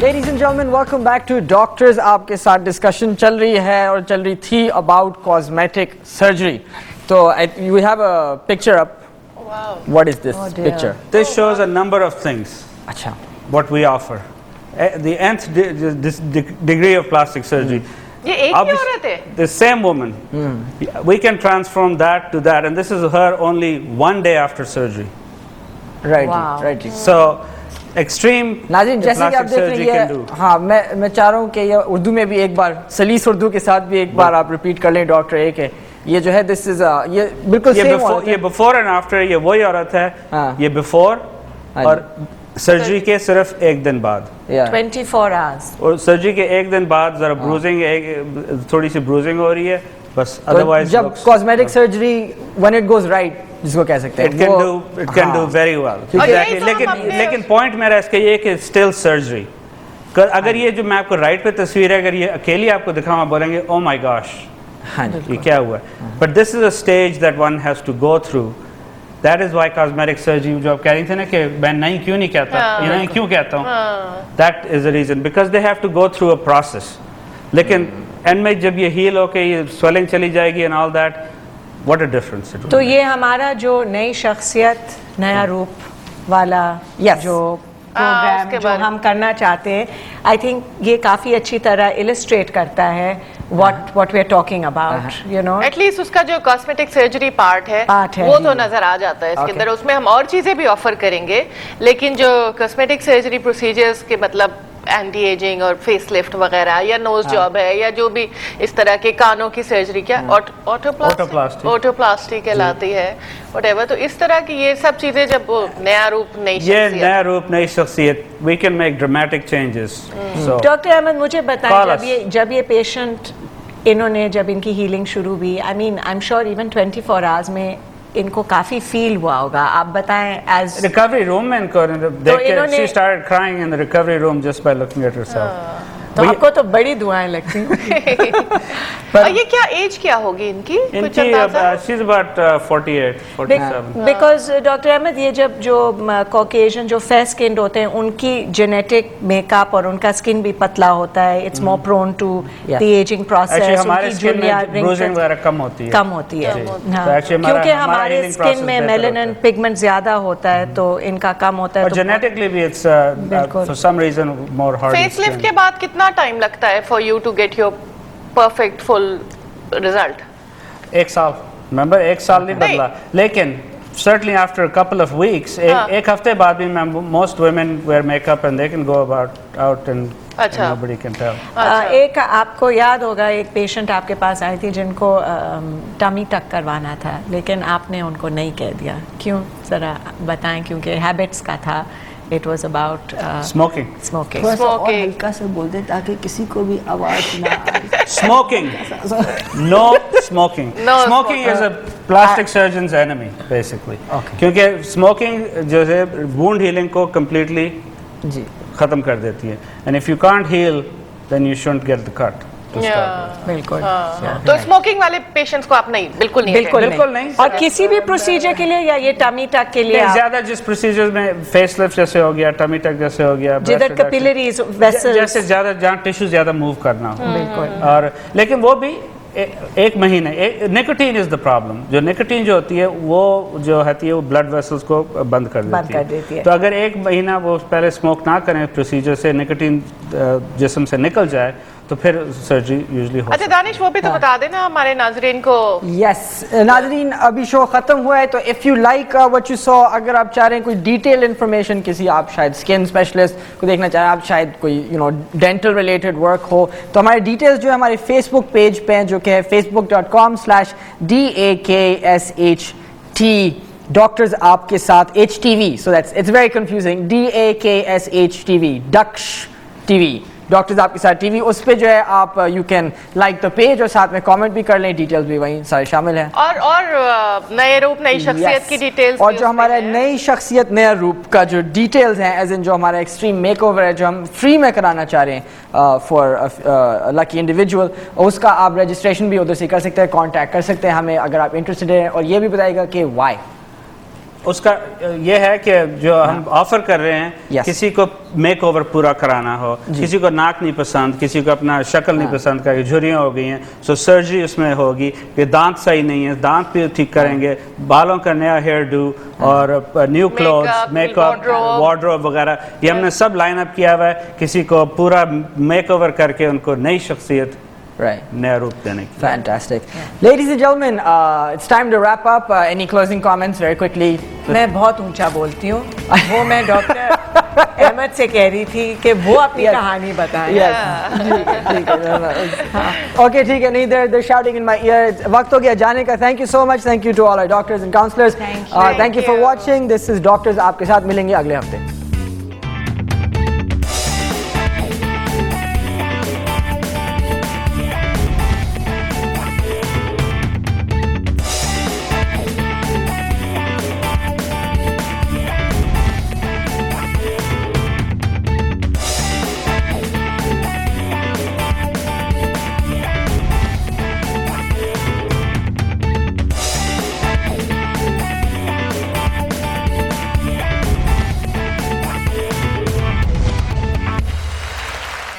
Ladies and gentlemen, welcome back to Doctors. आपके साथ discussion चल रही है और चल रही थी about cosmetic surgery. So we have a picture up. Wow. What is this picture? This shows a number of things. अच्छा. What we offer. The nth degree of plastic surgery. ये एक ही औरत है? The same woman. We can transform that to that, and this is her only one day after surgery. Right. Wow. Right. So extreme नाज़रीन जैसे कि आप plastic देख रहे surgery हैं can do. हाँ मैं चाह रहा हूँ कि ये उर्दू में भी एक बार सलीस उर्दू के साथ भी एक बार आप रिपीट कर लें डॉक्टर ए के ये जो है दिस इज ये बिल्कुल सेम औरत है ये बिफोर एंड आफ्टर ये वही औरत है हाँ। ये बिफोर और सर्जरी के सिर्फ एक दिन बाद 24 hours. और सर्जरी के एक दिन बाद जरा ब्रूजिंग थोड़ी सी ब्रूजिंग हो रही है बस अदरवाइज जब cosmetic surgery when it goes right जिसको कह सकते हैं it can do very well exactly लेकिन पॉइंट मेरा इसका ये कि स्टिल सर्जरी अगर ये जो मैं आपको राइट पे तस्वीर है अगर ये अकेली आपको दिखाऊं बोलेंगे ओ माय गॉश हाँ ये क्या हुआ but this is a stage that one has to go through that is why cosmetic surgery जो आप कह रही थी ना कि मैं नहीं क्यों नहीं कहता ये नहीं क्यों कहता हूँ that is the reason because they have to go through a process लेकिन एंड में जब ये हील होके ये स्वेलिंग चली जाएगी and all that what a difference तो ये हमारा जो नई शख्सियत नया रूप वाला जो प्रोग्राम जो हम करना चाहते हैं आई थिंक ये काफ़ी अच्छी तरह इलिस्ट्रेट करता है what we're talking about, you know. At least उसका जो कॉस्मेटिक सर्जरी पार्ट है वो तो नजर आ जाता है इसके अंदर उसमें हम और चीजें भी ऑफर करेंगे लेकिन जो कॉस्मेटिक सर्जरी प्रोसीजर्स के मतलब एंटी एजिंग और फेस लिफ्ट वगैरह या नोज जॉब है या जो भी इस तरह के कानों की सर्जरी क्या ऑटोप्लास्टी कहलाती है व्हाटएवर तो इस तरह की ये सब चीजें जब वो नया रूप नई शख्सियत we can make dramatic changes so doctor Ahmed मुझे बताएं जब ये पेशेंट इन्होंने जब इनकी हीलिंग शुरू हुई I mean I am sure even 24 hours में इनको काफी फील हुआ होगा आप बताएं एज रिकवरी रूम में इनको देख के she started crying in the recovery room just by looking at herself तो आपको तो बड़ी दुआएं लगती हैं और ये क्या एज क्या होगी इनकी कुछ अंदाजा she's about 48 47 because doctor Ahmad ये जब जो कॉकेशियन जो फेयर स्किन्ड होते हैं उनकी जेनेटिक मेकअप और उनका स्किन भी पतला होता है it's more prone to the ageing process हमारे स्किन में ब्रूजिंग वगैरह कम होती है क्योंकि हमारे स्किन में मेलानिन पिगमेंट ज्यादा होता है तो इनका कम होता है और जेनेटिकली भी it's for some reason more hard face lift के बाद कितना टाइम लगता है for you to get your perfect full result एक साल रिमेंबर एक साल नहीं बदला लेकिन certainly after a couple of weeks एक हफ्ते बाद भी most women wear makeup and they can go out and nobody can tell एक आपको याद होगा एक पेशेंट आपके पास आई थी जिनको टमी टक करवाना था लेकिन आपने उनको नहीं कह दिया क्यों जरा बताएं क्योंकि हैबिट्स का था It was about smoking. हल्का से बोल दे ताकि किसी को भी आवाज ना आए smoking no smoking smoking is a plastic surgeon's enemy basically क्योंकि smoking जो है wound healing को completely खत्म कर देती है and if you can't heal then you shouldn't get the cut बिल्कुल तो स्मोकिंग वाले पेशेंट्स को आप नहीं बिल्कुल नहीं और किसी भी प्रोसीजर के लिए या ये टमी टक के लिए ज्यादा जिस प्रोसीजर में फेस लिफ्ट जैसे हो गया टमी टक जैसे हो गया जिधर कैपिलरीज वेसल्स जैसे ज्यादा जहाँ टिश्यू ज्यादा मूव करना हो बिल्कुल और लेकिन वो भी एक महीने निकोटीन इज द प्रॉब्लम जो निकोटीन जो होती है वो जो होती है वो ब्लड वेसल्स को बंद कर देती है तो अगर एक महीना वो पहले स्मोक ना करें प्रोसीजर से निकोटीन जिस्म से निकल जाए तो फिर सर्जरी यूजुअली हो अच्छा दानिश वो भी तो बता देना हमारे नाजरीन को यस नाजरीन अभी शो खत्म हुआ है तो if you like what you saw अगर आप चाह रहे हैं कोई डिटेल इन्फॉर्मेशन किसी आप शायद स्किन स्पेशलिस्ट को देखना चाहें आप शायद कोई डेंटल रिलेटेड वर्क हो तो हमारे डिटेल्स जो है हमारे फेसबुक पेज पे हैं जो कि है facebook.com/DAKSHT डॉक्टर्स आपके साथ HTV so that's it's very confusing DAKSHTV Daksh TV doctors आपके साथ टीवी उस पे जो है आप you can like the page और साथ में कमेंट भी कर लें डिटेल्स भी वहीं सारे शामिल हैं और नए रूप नई शख्सियत की डिटेल्स और जो हमारा नई शख्सियत नया रूप का जो डिटेल्स हैं एज इन जो हमारा एक्सट्रीम मेकओवर है जो हम फ्री में कराना चाह रहे हैं फॉर लकी इंडिविजुअल उसका आप रजिस्ट्रेशन भी उधर से कर सकते हैं कांटेक्ट कर सकते हैं हमें अगर आप इंटरेस्टेड हैं और ये भी बताइएगा कि वाई اس کا یہ ہے کہ جو ہم آفر کر رہے ہیں کسی کو میک اوور پورا کرانا ہو, کسی کو ناک نہیں پسند, کسی کو اپنا شکل نہیں پسند کا, جھریاں ہو گئی ہیں, سو سرجری اس میں ہوگی, کہ دانت صحیح نہیں ہے دانت بھی ٹھیک کریں گے, بالوں کا نیا ہیئر ڈو اور new clothes, make up, wardrobe وغیرہ, یہ ہم نے سب لائن اپ کیا ہوا ہے کسی کو پورا میک اوور کر کے ان کو نئی شخصیت نیا روپ دینے کی. Fantastic. Ladies and gentlemen, it's time to wrap up. Any closing comments very quickly? میں بہت اونچا بولتی ہوں, وہ میں ڈاکٹر احمد سے کہہ رہی تھی کہ وہ اپنی کہانی بتائیں. Okay, ٹھیک ہے, نہیں they're shouting in my ear. وقت ہو گیا جانے کا. Thank you so much. Thank you to all our doctors and counselors. Thank you for watching. This is Doctors. آپ کے ساتھ ملیں گے اگلے ہفتے.